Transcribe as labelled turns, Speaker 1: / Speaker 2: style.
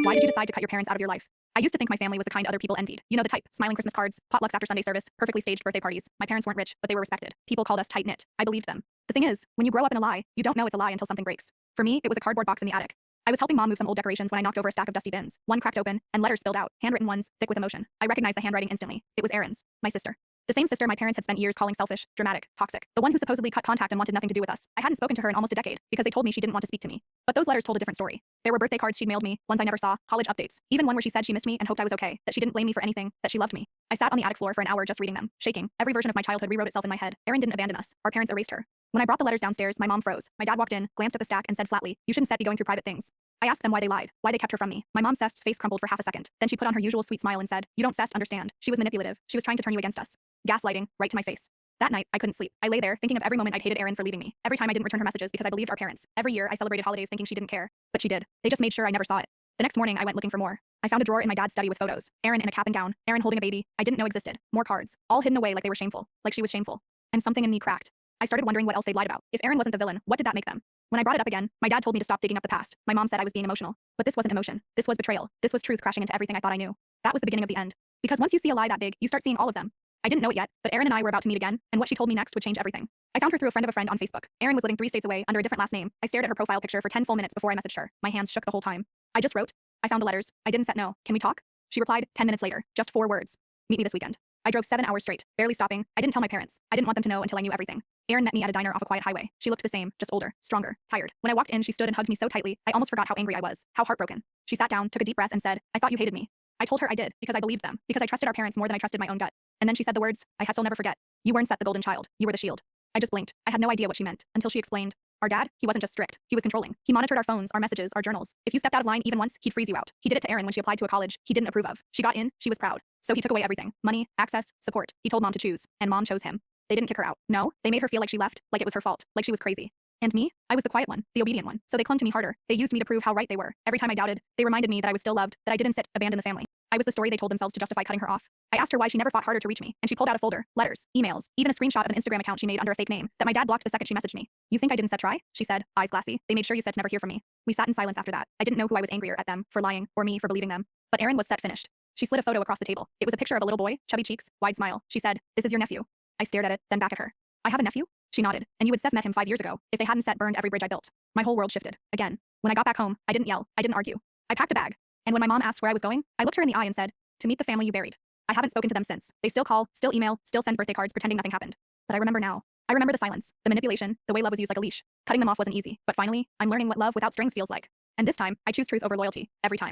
Speaker 1: Why did you decide to cut your parents out of your life? I used to think my family was the kind other people envied. You know the type, smiling Christmas cards, potlucks after Sunday service, perfectly staged birthday parties. My parents weren't rich, but they were respected. People called us tight-knit. I believed them. The thing is, when you grow up in a lie, you don't know it's a lie until something breaks. For me, it was a cardboard box in the attic. I was helping mom move some old decorations when I knocked over a stack of dusty bins. One cracked open, and letters spilled out, handwritten ones, thick with emotion. I recognized the handwriting instantly. It was Erin's, my sister. The same sister my parents had spent years calling selfish, dramatic, toxic. The one who supposedly cut contact and wanted nothing to do with us. I hadn't spoken to her in almost a decade because they told me she didn't want to speak to me. But those letters told a different story. There were birthday cards she'd mailed me, ones I never saw, college updates, even one where she said she missed me and hoped I was okay, that she didn't blame me for anything, that she loved me. I sat on the attic floor for an hour just reading them, shaking. Every version of my childhood rewrote itself in my head. Erin didn't abandon us. Our parents erased her. When I brought the letters downstairs, my mom froze. My dad walked in, glanced at the stack, and said flatly, "You shouldn't be going through private things." I asked them why they lied, why they kept her from me. My mom Cest's face crumbled for half a second. Then she put on her usual sweet smile and said, "You don't Cest understand. She was manipulative. She was trying to turn you against us." Gaslighting, right to my face. That night, I couldn't sleep. I lay there, thinking of every moment I'd hated Erin for leaving me. Every time I didn't return her messages because I believed our parents. Every year, I celebrated holidays thinking she didn't care. But she did. They just made sure I never saw it. The next morning, I went looking for more. I found a drawer in my dad's study with photos. Erin in a cap and gown. Erin holding a baby I didn't know existed. More cards. All hidden away like they were shameful. Like she was shameful. And something in me cracked. I started wondering what else they'd lied about. If Erin wasn't the villain, what did that make them? When I brought it up again, my dad told me to stop digging up the past. My mom said I was being emotional. But this wasn't emotion. This was betrayal. This was truth crashing into everything I thought I knew. That was the beginning of the end. Because once you see a lie that big, you start seeing all of them. I didn't know it yet, but Erin and I were about to meet again, and what she told me next would change everything. I found her through a friend of a friend on Facebook. Erin was living 3 states away under a different last name. I stared at her profile picture for 10 full minutes before I messaged her. My hands shook the whole time. I just wrote. I found the letters. I didn't set no. Can we talk? She replied 10 minutes later. Just 4 words. Meet me this weekend. I drove 7 hours straight, barely stopping. I didn't tell my parents. I didn't want them to know until I knew everything. Erin met me at a diner off a quiet highway. She looked the same, just older, stronger, tired. When I walked in, she stood and hugged me so tightly, I almost forgot how angry I was, how heartbroken. She sat down, took a deep breath, and said, "I thought you hated me." I told her I did, because I believed them, because I trusted our parents more than I trusted my own gut. And then she said the words, I had to never forget. "You weren't Set the golden child. You were the shield." I just blinked. I had no idea what she meant, until she explained. Our dad, he wasn't just strict. He was controlling. He monitored our phones, our messages, our journals. If you stepped out of line even once, he'd freeze you out. He did it to Erin when she applied to a college he didn't approve of. She got in, she was proud. So he took away everything. Money, access, support. He told mom to choose, and mom chose him. They didn't kick her out. No, they made her feel like she left, like it was her fault, like she was crazy. And me? I was the quiet one, the obedient one. So they clung to me harder. They used me to prove how right they were. Every time I doubted, they reminded me that I was still loved, that I didn't abandon the family. I was the story they told themselves to justify cutting her off. I asked her why she never fought harder to reach me, and she pulled out a folder, letters, emails, even a screenshot of an Instagram account she made under a fake name that my dad blocked the second she messaged me. "You think I didn't try?" she said, eyes glassy. "They made sure you said to never hear from me." We sat in silence after that. I didn't know who I was angrier at, them for lying, or me for believing them. But Erin was finished. She slid a photo across the table. It was a picture of a little boy, chubby cheeks, wide smile. She said, "This is your nephew." I stared at it, then back at her. "I have a nephew?" She nodded. "And you would met him 5 years ago. If they hadn't burned every bridge I built." My whole world shifted. Again. When I got back home, I didn't yell. I didn't argue. I packed a bag. And when my mom asked where I was going, I looked her in the eye and said, "To meet the family you buried." I haven't spoken to them since. They still call, still email, still send birthday cards pretending nothing happened. But I remember now. I remember the silence, the manipulation, the way love was used like a leash. Cutting them off wasn't easy, but finally, I'm learning what love without strings feels like. And this time, I choose truth over loyalty, every time.